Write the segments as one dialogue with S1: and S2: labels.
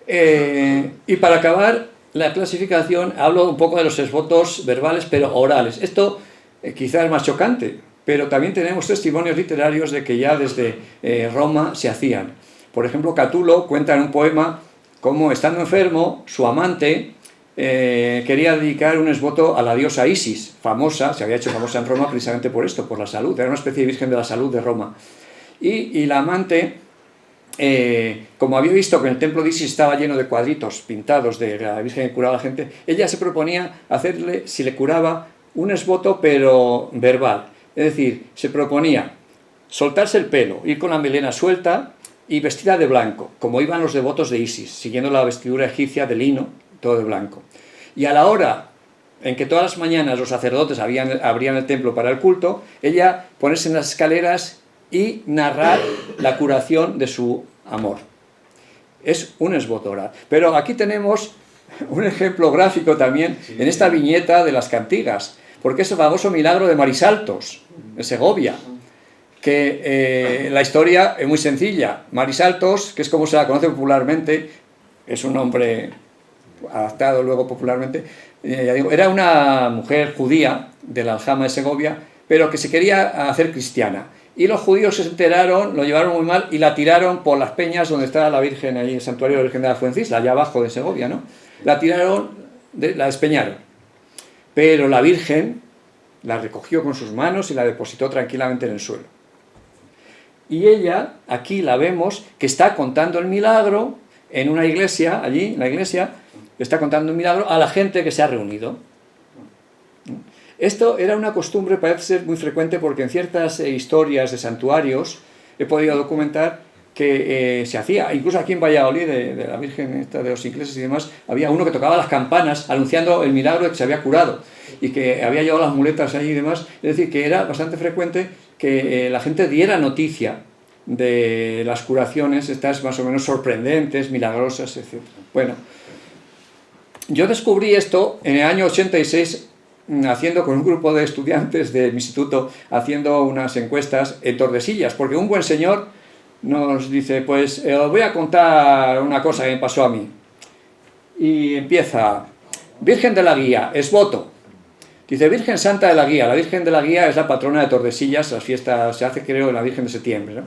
S1: Y para acabar la clasificación, hablo un poco de los exvotos verbales, pero orales. Esto quizás es más chocante, pero también tenemos testimonios literarios de que ya desde Roma se hacían. Por ejemplo, Catulo cuenta en un poema cómo, estando enfermo, su amante quería dedicar un exvoto a la diosa Isis, famosa, se había hecho famosa en Roma precisamente por esto, por la salud, era una especie de virgen de la salud de Roma. Y la amante, como había visto que en el templo de Isis estaba lleno de cuadritos pintados de la virgen que curaba a la gente, ella se proponía hacerle, si le curaba, un exvoto pero verbal. Es decir, se proponía soltarse el pelo, ir con la melena suelta y vestida de blanco, como iban los devotos de Isis, siguiendo la vestidura egipcia de lino, todo de blanco. Y a la hora en que todas las mañanas los sacerdotes abrían el templo para el culto, ella ponerse en las escaleras y narrar la curación de su amor. Es un exvoto oral. Pero aquí tenemos un ejemplo gráfico también en esta viñeta de las cantigas, porque es el famoso milagro de Marisaltos, de Segovia, que la historia es muy sencilla. Marisaltos, que es como se la conoce popularmente, es un nombre adaptado luego popularmente, era una mujer judía de la aljama de Segovia, pero que se quería hacer cristiana. Y los judíos se enteraron, lo llevaron muy mal y la tiraron por las peñas donde estaba la Virgen, ahí el santuario de la Virgen de la Fuencisla, allá abajo de Segovia, ¿no? La tiraron, la despeñaron. Pero la Virgen la recogió con sus manos y la depositó tranquilamente en el suelo. Y ella, aquí la vemos, que está contando el milagro en una iglesia, allí, en la iglesia, está contando un milagro a la gente que se ha reunido. Esto era una costumbre, parece ser muy frecuente, porque en ciertas historias de santuarios he podido documentar que se hacía, incluso aquí en Valladolid, de la Virgen esta de los ingleses y demás, había uno que tocaba las campanas anunciando el milagro de que se había curado y que había llevado las muletas allí y demás. Es decir, que era bastante frecuente que la gente diera noticia de las curaciones, estas más o menos sorprendentes, milagrosas, etc. Bueno, yo descubrí esto en el año 86, haciendo con un grupo de estudiantes de mi instituto, haciendo unas encuestas en Tordesillas, porque un buen señor nos dice, pues os voy a contar una cosa que me pasó a mí. Y empieza, Virgen de la Guía, exvoto. Dice, Virgen Santa de la Guía. La Virgen de la Guía es la patrona de Tordesillas, las fiestas se hace, creo, en la Virgen de Septiembre, ¿no?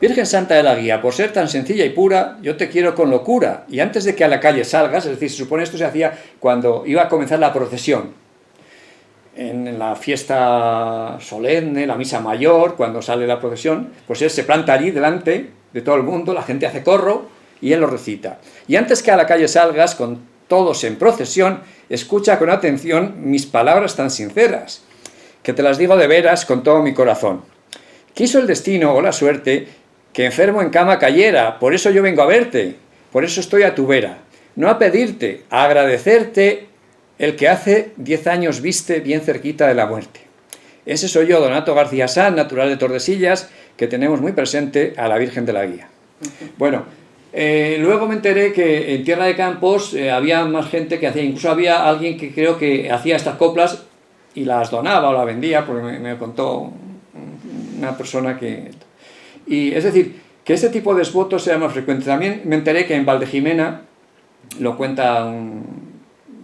S1: Virgen Santa de la Guía, por ser tan sencilla y pura, yo te quiero con locura. Y antes de que a la calle salgas, es decir, se supone esto se hacía cuando iba a comenzar la procesión. En la fiesta solemne, la misa mayor, cuando sale la procesión, pues él se planta allí delante de todo el mundo, la gente hace corro y él lo recita. Y antes que a la calle salgas, con todos en procesión, escucha con atención mis palabras tan sinceras, que te las digo de veras con todo mi corazón. Quiso el destino o la suerte que enfermo en cama cayera, por eso yo vengo a verte, por eso estoy a tu vera, no a pedirte, a agradecerte el que hace 10 años viste bien cerquita de la muerte. Ese soy yo, Donato García Sanz, natural de Tordesillas, que tenemos muy presente a la Virgen de la Guía. Bueno, luego me enteré que en Tierra de Campos había más gente que hacía, incluso había alguien que creo que hacía estas coplas y las donaba o las vendía, porque me contó una persona que... Y es decir, que este tipo de exvotos sea más frecuente. También me enteré que en Valdejimena, lo cuenta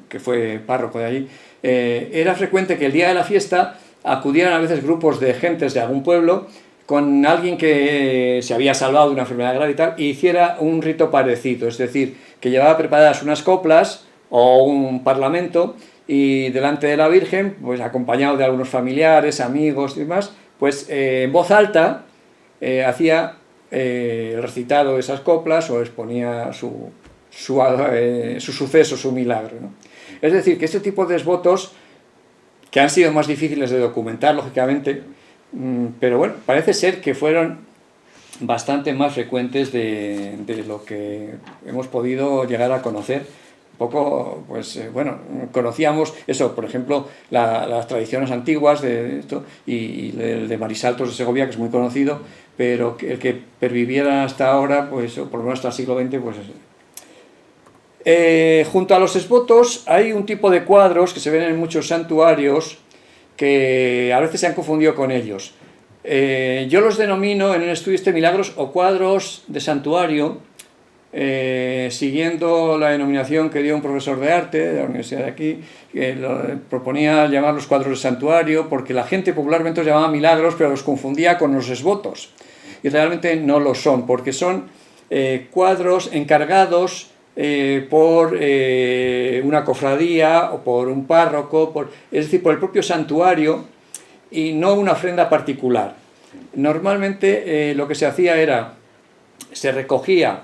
S1: que fue párroco de allí, era frecuente que el día de la fiesta acudieran a veces grupos de gentes de algún pueblo con alguien que se había salvado de una enfermedad grave y tal, y hiciera un rito parecido, es decir, que llevaba preparadas unas coplas o un parlamento y delante de la Virgen, pues acompañado de algunos familiares, amigos y demás, pues en voz alta hacía el recitado de esas coplas o exponía su suceso, su milagro, ¿no? Es decir, que este tipo de exvotos, que han sido más difíciles de documentar, lógicamente, pero bueno, parece ser que fueron bastante más frecuentes de lo que hemos podido llegar a conocer. Un poco, pues bueno, conocíamos eso, por ejemplo, las tradiciones antiguas de esto, y el de Marisaltos de Segovia, que es muy conocido, pero el que perviviera hasta ahora, pues, o por lo menos hasta el siglo XX, pues... junto a los exvotos hay un tipo de cuadros que se ven en muchos santuarios que a veces se han confundido con ellos. Yo los denomino en el estudio milagros o cuadros de santuario, siguiendo la denominación que dio un profesor de arte de la universidad de aquí, que proponía llamar los cuadros de santuario, porque la gente popularmente los llamaba milagros, pero los confundía con los esvotos. Y realmente no lo son, porque son cuadros encargados por una cofradía o por un párroco, es decir, por el propio santuario, y no una ofrenda particular. Normalmente lo que se hacía era, se recogía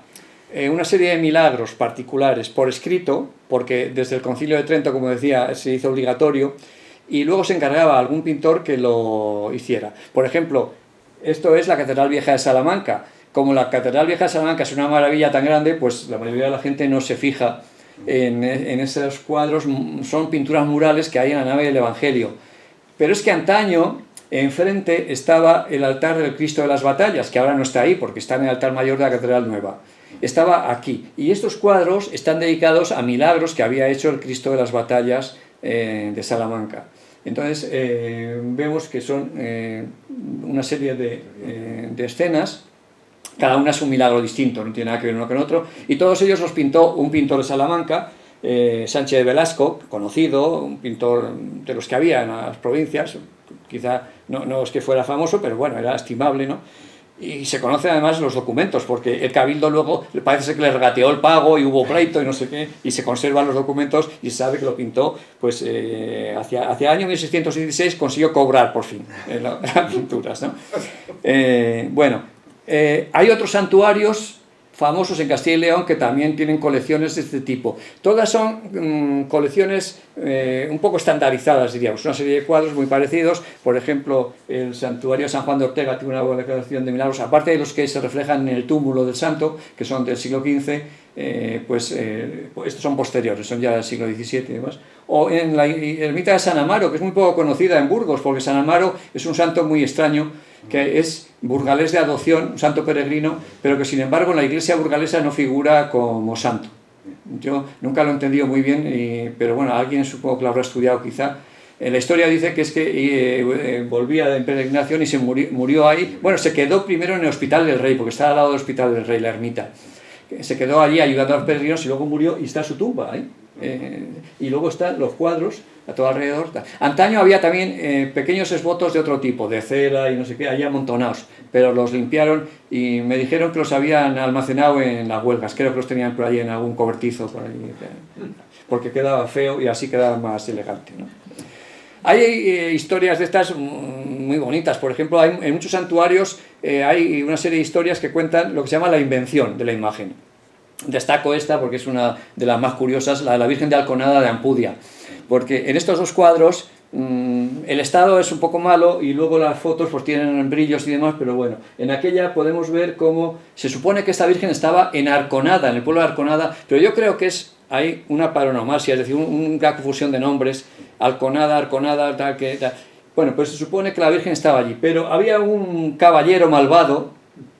S1: una serie de milagros particulares por escrito, porque desde el Concilio de Trento, como decía, se hizo obligatorio, y luego se encargaba a algún pintor que lo hiciera. Por ejemplo, esto es la Catedral Vieja de Salamanca. Como la Catedral Vieja de Salamanca es una maravilla tan grande, pues la mayoría de la gente no se fija en esos cuadros. Son pinturas murales que hay en la nave del Evangelio. Pero es que antaño, enfrente, estaba el altar del Cristo de las Batallas, que ahora no está ahí, porque está en el altar mayor de la Catedral Nueva. Estaba aquí. Y estos cuadros están dedicados a milagros que había hecho el Cristo de las Batallas de Salamanca. Entonces, vemos que son una serie de escenas. Cada una es un milagro distinto, no tiene nada que ver uno con otro, y todos ellos los pintó un pintor de Salamanca, Sánchez de Velasco, conocido, un pintor de los que había en las provincias, quizá no es que fuera famoso, pero bueno, era estimable, ¿no? Y se conocen además los documentos, porque el cabildo luego parece que le regateó el pago y hubo pleito y no sé qué, y se conservan los documentos y se sabe que lo pintó, pues hacia el año 1616 consiguió cobrar por fin las pinturas, ¿no? Hay otros santuarios famosos en Castilla y León que también tienen colecciones de este tipo. Todas son colecciones un poco estandarizadas, diríamos, una serie de cuadros muy parecidos. Por ejemplo, el santuario de San Juan de Ortega tiene una buena colección de milagros, aparte de los que se reflejan en el túmulo del santo, que son del siglo XV, estos son posteriores, son ya del siglo XVII y demás. O en la ermita de San Amaro, que es muy poco conocida en Burgos, porque San Amaro es un santo muy extraño, que es burgalés de adopción, un santo peregrino, pero que sin embargo en la iglesia burgalesa no figura como santo. Yo nunca lo he entendido muy bien, pero bueno, alguien supongo que lo habrá estudiado quizá. La historia dice que es que volvía en peregrinación y se murió ahí. Bueno, se quedó primero en el Hospital del Rey, porque está al lado del Hospital del Rey, la ermita. Se quedó allí ayudando a los peregrinos y luego murió y está su tumba ahí. Y luego están los cuadros a todo alrededor. Antaño había también pequeños esbotos de otro tipo, de cera y no sé qué, allí amontonados, pero los limpiaron y me dijeron que los habían almacenado en las huelgas. Creo que los tenían por ahí en algún cobertizo por allí, porque quedaba feo y así quedaba más elegante, ¿no? Hay historias de estas muy bonitas. Por ejemplo, en muchos santuarios hay una serie de historias que cuentan lo que se llama la invención de la imagen. Destaco esta porque es una de las más curiosas, la de la Virgen de Alconada de Ampudia, porque en estos dos cuadros el estado es un poco malo y luego las fotos pues tienen brillos y demás, pero bueno, en aquella podemos ver cómo se supone que esta Virgen estaba en Arconada, en el pueblo de Arconada, pero yo creo que hay una paronomasia, es decir, una confusión de nombres, Arconada, tal, que tal. Bueno, pues se supone que la Virgen estaba allí, pero había un caballero malvado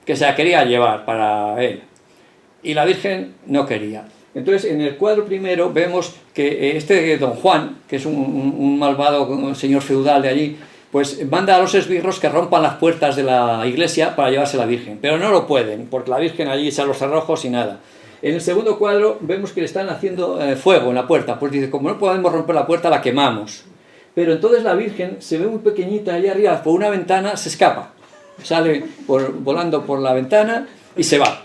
S1: que se la quería llevar para él. Y la Virgen no quería. Entonces, en el cuadro primero vemos que este don Juan, que es un malvado señor feudal de allí, pues manda a los esbirros que rompan las puertas de la iglesia para llevarse a la Virgen. Pero no lo pueden, porque la Virgen allí echa los cerrojos y nada. En el segundo cuadro vemos que le están haciendo fuego en la puerta. Pues dice, como no podemos romper la puerta, la quemamos. Pero entonces la Virgen se ve muy pequeñita allá arriba, por una ventana se escapa. Sale volando por la ventana y se va.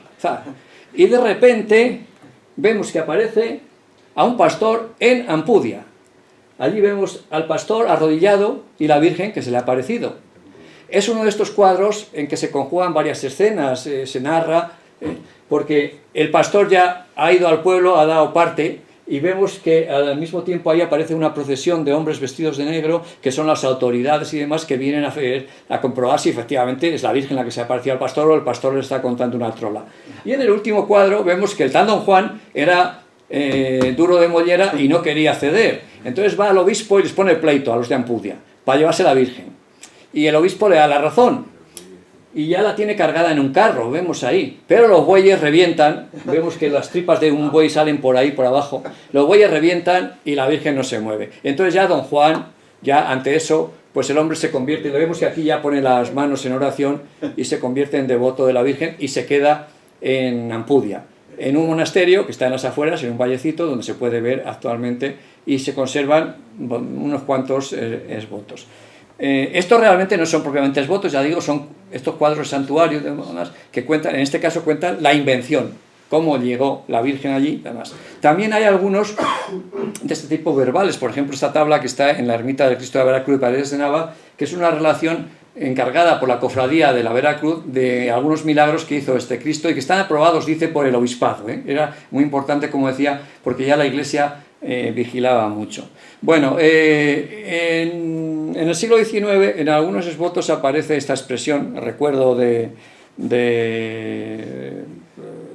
S1: Y de repente vemos que aparece a un pastor en Ampudia. Allí vemos al pastor arrodillado y la Virgen que se le ha aparecido. Es uno de estos cuadros en que se conjugan varias escenas, se narra, porque el pastor ya ha ido al pueblo, ha dado parte, y vemos que al mismo tiempo ahí aparece una procesión de hombres vestidos de negro, que son las autoridades y demás, que vienen a comprobar si efectivamente es la Virgen la que se ha aparecido al pastor o el pastor le está contando una trola. Y en el último cuadro vemos que el tal don Juan era duro de mollera y no quería ceder. Entonces va al obispo y les pone pleito a los de Ampudia para llevarse la Virgen. Y el obispo le da la razón. Y ya la tiene cargada en un carro, vemos ahí. Pero los bueyes revientan, vemos que las tripas de un buey salen por ahí, por abajo. Los bueyes revientan y la Virgen no se mueve. Entonces ya don Juan, ya ante eso, pues el hombre se convierte, lo vemos que aquí ya pone las manos en oración y se convierte en devoto de la Virgen y se queda en Ampudia. en un monasterio que está en las afueras, en un vallecito, donde se puede ver actualmente y se conservan unos cuantos esvotos. Estos realmente no son propiamente esvotos, ya digo, son estos cuadros de santuario que cuentan, en este caso cuentan la invención, cómo llegó la Virgen allí, además. También hay algunos de este tipo verbales, por ejemplo, esta tabla que está en la ermita del Cristo de la Veracruz de Paredes de Nava, que es una relación encargada por la cofradía de la Veracruz de algunos milagros que hizo este Cristo y que están aprobados, dice, por el obispado. Era muy importante, como decía, porque ya la Iglesia vigilaba mucho. Bueno, en el siglo XIX, en algunos esvotos aparece esta expresión, recuerdo de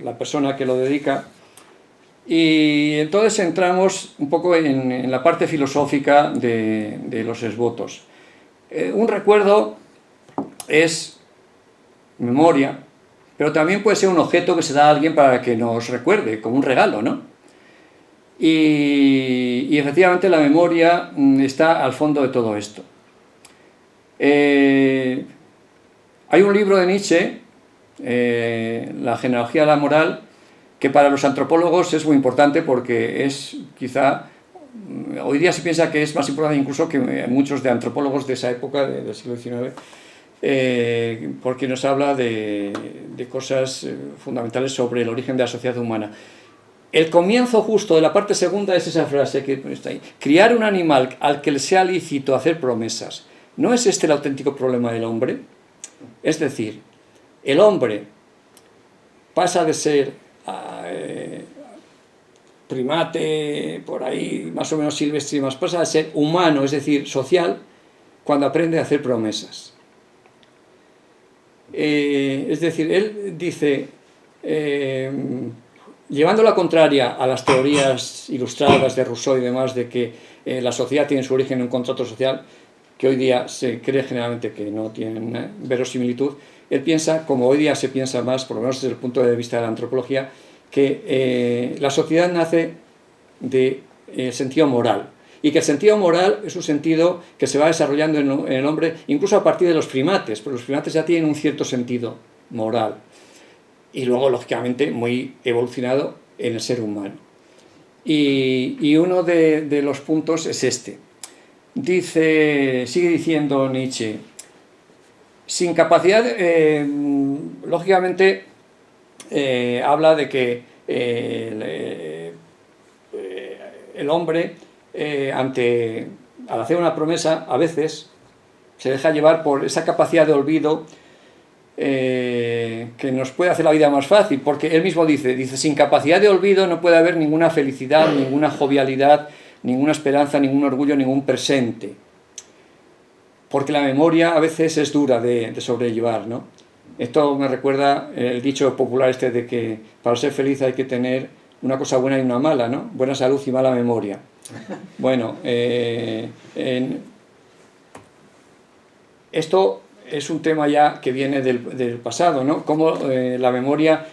S1: la persona que lo dedica, y entonces entramos un poco en la parte filosófica de los esvotos. Un recuerdo es memoria, pero también puede ser un objeto que se da a alguien para que nos recuerde, como un regalo, ¿no? Y efectivamente la memoria está al fondo de todo esto. Hay un libro de Nietzsche, La genealogía de la moral, que para los antropólogos es muy importante porque es quizá, hoy día se piensa que es más importante incluso que muchos de antropólogos de esa época, del siglo XIX, porque nos habla de cosas fundamentales sobre el origen de la sociedad humana. El comienzo justo de la parte segunda es esa frase que está ahí: criar un animal al que le sea lícito hacer promesas. ¿No es este el auténtico problema del hombre? Es decir, el hombre pasa de ser primate, por ahí más o menos silvestre y más, pasa a ser humano, es decir, social, cuando aprende a hacer promesas. Es decir, él dice, llevando la contraria a las teorías ilustradas de Rousseau y demás, de que la sociedad tiene su origen en un contrato social, que hoy día se cree generalmente que no tienen verosimilitud, él piensa, como hoy día se piensa más, por lo menos desde el punto de vista de la antropología, que la sociedad nace del sentido moral, y que el sentido moral es un sentido que se va desarrollando en el hombre incluso a partir de los primates, porque los primates ya tienen un cierto sentido moral, y luego, lógicamente, muy evolucionado en el ser humano. Y uno de los puntos es este. Sigue diciendo Nietzsche, sin capacidad, lógicamente, habla de que el hombre, al hacer una promesa, a veces se deja llevar por esa capacidad de olvido que nos puede hacer la vida más fácil, porque él mismo dice, sin capacidad de olvido no puede haber ninguna felicidad, ninguna jovialidad, ninguna esperanza, ningún orgullo, ningún presente, porque la memoria a veces es dura de sobrellevar, ¿no? Esto me recuerda el dicho popular este de que para ser feliz hay que tener una cosa buena y una mala, ¿no? Buena salud y mala memoria. Bueno, esto es un tema ya que viene del pasado, ¿no? Como la memoria...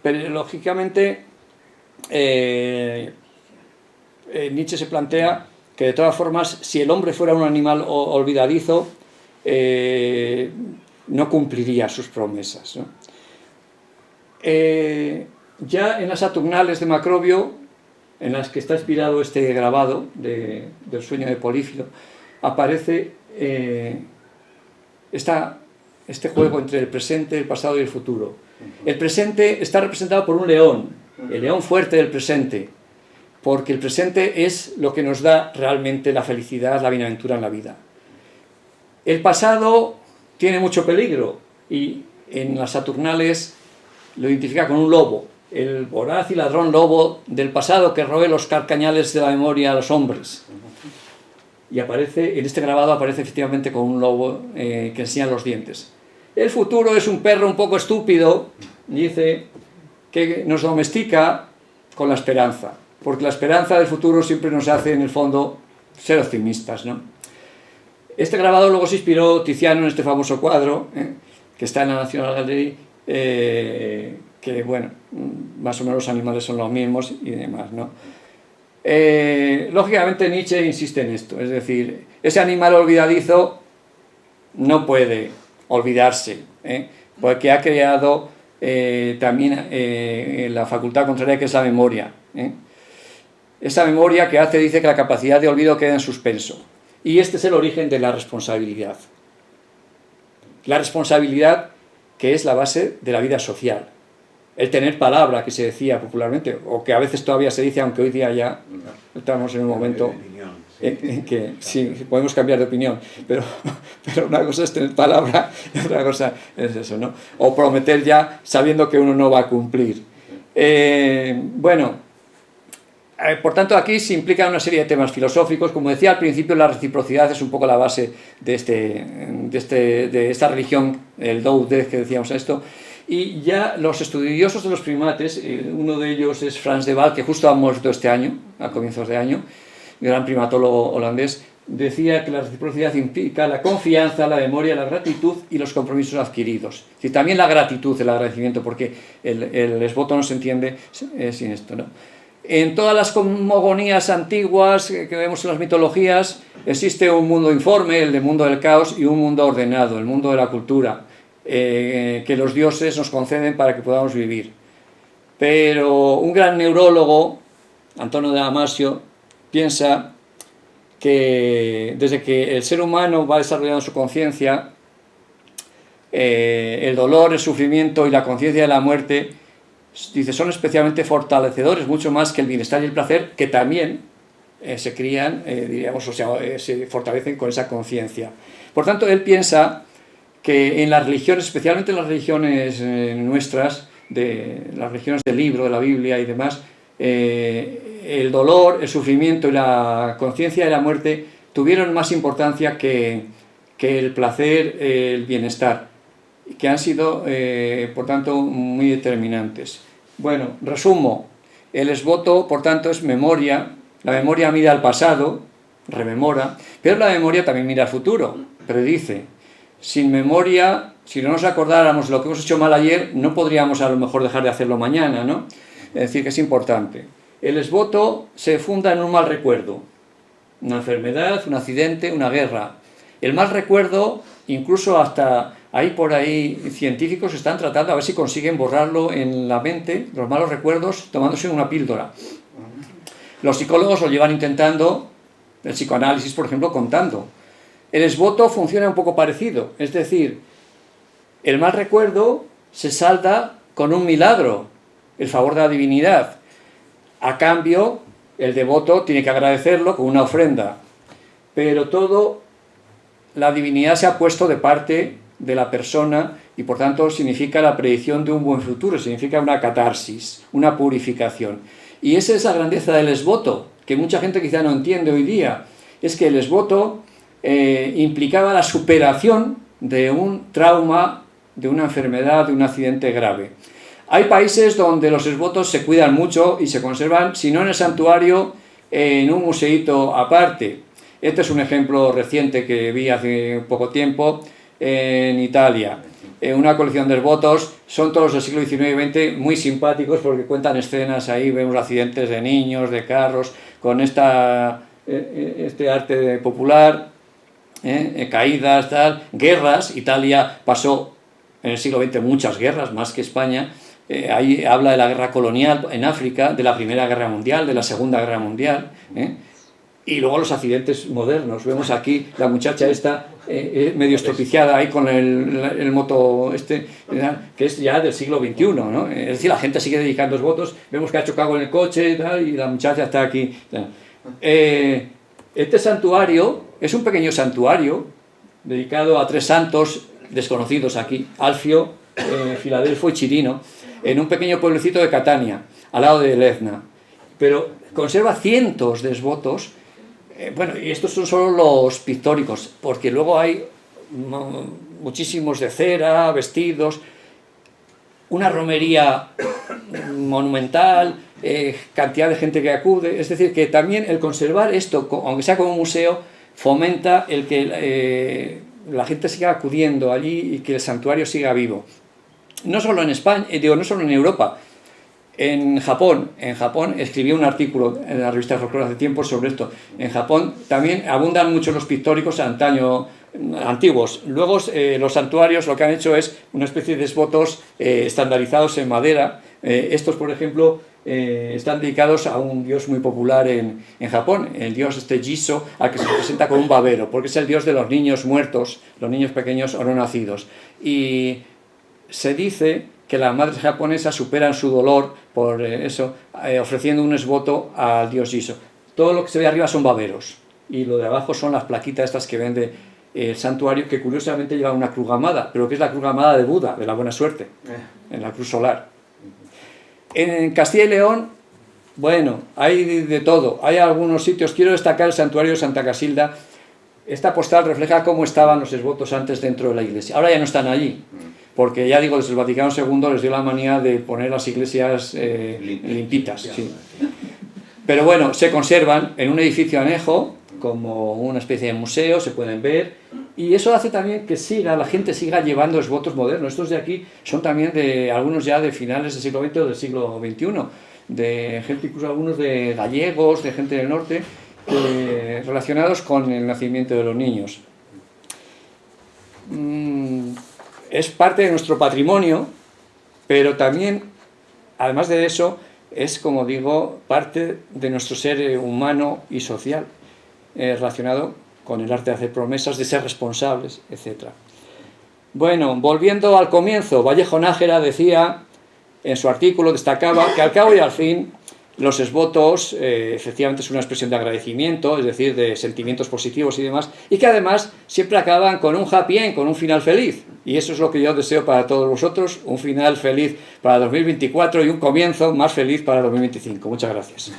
S1: Pero lógicamente Nietzsche se plantea que de todas formas, si el hombre fuera un animal olvidadizo, no cumpliría sus promesas, ¿no? Ya en las Saturnales de Macrobio, en las que está inspirado este grabado del sueño de Polífilo, aparece este juego entre el presente, el pasado y el futuro. El presente está representado por un león, el león fuerte del presente, porque el presente es lo que nos da realmente la felicidad, la bienaventura en la vida. El pasado tiene mucho peligro y en las Saturnales lo identifica con un lobo, el voraz y ladrón lobo del pasado que roe los carcañales de la memoria a los hombres. Y aparece, en este grabado aparece efectivamente con un lobo que enseña los dientes. El futuro es un perro un poco estúpido, dice, que nos domestica con la esperanza, porque la esperanza del futuro siempre nos hace, en el fondo, ser optimistas, ¿no? Este grabado luego se inspiró Tiziano en este famoso cuadro, que está en la National Gallery, que, bueno, más o menos los animales son los mismos y demás, ¿no? Lógicamente Nietzsche insiste en esto, es decir, ese animal olvidadizo no puede olvidarse, porque ha creado también la facultad contraria, que es la memoria. Esa memoria que dice que la capacidad de olvido queda en suspenso. Y este es el origen de la responsabilidad. La responsabilidad, que es la base de la vida social. El tener palabra, que se decía popularmente, o que a veces todavía se dice, aunque hoy día ya estamos en un momento en que sí, podemos cambiar de opinión, pero una cosa es tener palabra y otra cosa es eso, ¿no? O prometer ya sabiendo que uno no va a cumplir. Por tanto, aquí se implican una serie de temas filosóficos. Como decía al principio, la reciprocidad es un poco la base de esta religión, el Tao Te, que decíamos esto. Y ya los estudiosos de los primates, uno de ellos es Frans de Waal, que justo ha muerto este año, a comienzos de año, gran primatólogo holandés, decía que la reciprocidad implica la confianza, la memoria, la gratitud y los compromisos adquiridos. Y también la gratitud, el agradecimiento, porque el esboto no se entiende sin esto, ¿no? En todas las cosmogonías antiguas que vemos en las mitologías existe un mundo informe, el del mundo del caos, y un mundo ordenado, el mundo de la cultura, que los dioses nos conceden para que podamos vivir. Pero un gran neurólogo, Antonio de Damasio, piensa que desde que el ser humano va desarrollando su conciencia, el dolor, el sufrimiento y la conciencia de la muerte, dice, son especialmente fortalecedores, mucho más que el bienestar y el placer, que también se crían, diríamos, o sea, se fortalecen con esa conciencia. Por tanto, él piensa que en las religiones, especialmente en las religiones nuestras, las religiones del libro, de la Biblia y demás, el dolor, el sufrimiento y la conciencia de la muerte tuvieron más importancia que el placer, el bienestar, que han sido, por tanto, muy determinantes. Bueno, resumo, el esboto, por tanto, es memoria. La memoria mira al pasado, rememora, pero la memoria también mira al futuro, predice. Sin memoria, si no nos acordáramos lo que hemos hecho mal ayer, no podríamos a lo mejor dejar de hacerlo mañana, ¿no? Es decir, que es importante. El esboto se funda en un mal recuerdo, una enfermedad, un accidente, una guerra. El mal recuerdo, incluso hasta por ahí científicos están tratando a ver si consiguen borrarlo en la mente, los malos recuerdos, tomándose una píldora. Los psicólogos lo llevan intentando, el psicoanálisis, por ejemplo, contando. El esboto funciona un poco parecido, es decir, el mal recuerdo se salda con un milagro, el favor de la divinidad. A cambio, el devoto tiene que agradecerlo con una ofrenda. Pero la divinidad se ha puesto de parte de la persona y por tanto significa la predicción de un buen futuro, significa una catarsis, una purificación. Y esa es la grandeza del esboto, que mucha gente quizá no entiende hoy día. Es que el esboto implicaba la superación de un trauma, de una enfermedad, de un accidente grave. Hay países donde los esbotos se cuidan mucho y se conservan, si no en el santuario, en un museíto aparte. Este es un ejemplo reciente que vi hace poco tiempo en Italia. Una colección de esbotos, son todos del siglo XIX y XX, muy simpáticos porque cuentan escenas ahí, vemos accidentes de niños, de carros, con este arte popular, caídas, tal, guerras. Italia pasó en el siglo XX muchas guerras, más que España. Ahí habla de la guerra colonial en África, de la Primera Guerra Mundial, de la Segunda Guerra Mundial, y luego los accidentes modernos. Vemos aquí la muchacha esta medio estropiciada ahí con el moto que es ya del siglo XXI, ¿no? Es decir, la gente sigue dedicando votos, vemos que ha chocado en el coche y tal, y la muchacha está aquí. Este santuario es un pequeño santuario dedicado a 3 santos desconocidos aquí, Alfio, Filadelfo y Chirino, en un pequeño pueblecito de Catania, al lado de Lezna. Pero conserva cientos de esbotos. Y estos son solo los pictóricos, porque luego hay muchísimos de cera, vestidos, una romería monumental, cantidad de gente que acude. Es decir, que también el conservar esto, aunque sea como museo, fomenta el que la gente siga acudiendo allí y que el santuario siga vivo. No solo en España, no solo en Europa. En Japón escribí un artículo en la revista Folklore hace tiempo sobre esto. En Japón también abundan mucho los pictóricos antiguos. Luego los santuarios lo que han hecho es una especie de esbotos estandarizados en madera. Estos, por ejemplo, están dedicados a un dios muy popular en Japón, el dios Jiso, al que se representa con un babero, porque es el dios de los niños muertos, los niños pequeños o no nacidos. Y se dice que las madres japonesas superan su dolor por eso, ofreciendo un esboto al dios Jiso. Todo lo que se ve arriba son baberos, y lo de abajo son las plaquitas estas que vende el santuario, que curiosamente lleva una cruz gamada, pero que es la cruz gamada de Buda, de la buena suerte, en la cruz solar. En Castilla y León, bueno, hay de todo, hay algunos sitios. Quiero destacar el santuario de Santa Casilda. Esta postal refleja cómo estaban los esbotos antes dentro de la iglesia. Ahora ya no están allí, porque ya digo, desde el Vaticano II les dio la manía de poner las iglesias limpitas. Sí. Pero bueno, se conservan en un edificio anejo, como una especie de museo, se pueden ver, y eso hace también que la gente siga llevando esbotos modernos. Estos de aquí son también de algunos ya de finales del siglo XX o del siglo XXI, de gente, incluso algunos de gallegos, de gente del norte, relacionados con el nacimiento de los niños. Es parte de nuestro patrimonio, pero también, además de eso, es, como digo, parte de nuestro ser humano y social, relacionado con el arte de hacer promesas, de ser responsables, etc. Bueno, volviendo al comienzo, Vallejo Nájera decía, en su artículo destacaba que al cabo y al fin los esbotos efectivamente es una expresión de agradecimiento, es decir, de sentimientos positivos y demás, y que además siempre acaban con un happy end, con un final feliz. Y eso es lo que yo deseo para todos vosotros, un final feliz para 2024 y un comienzo más feliz para 2025. Muchas gracias.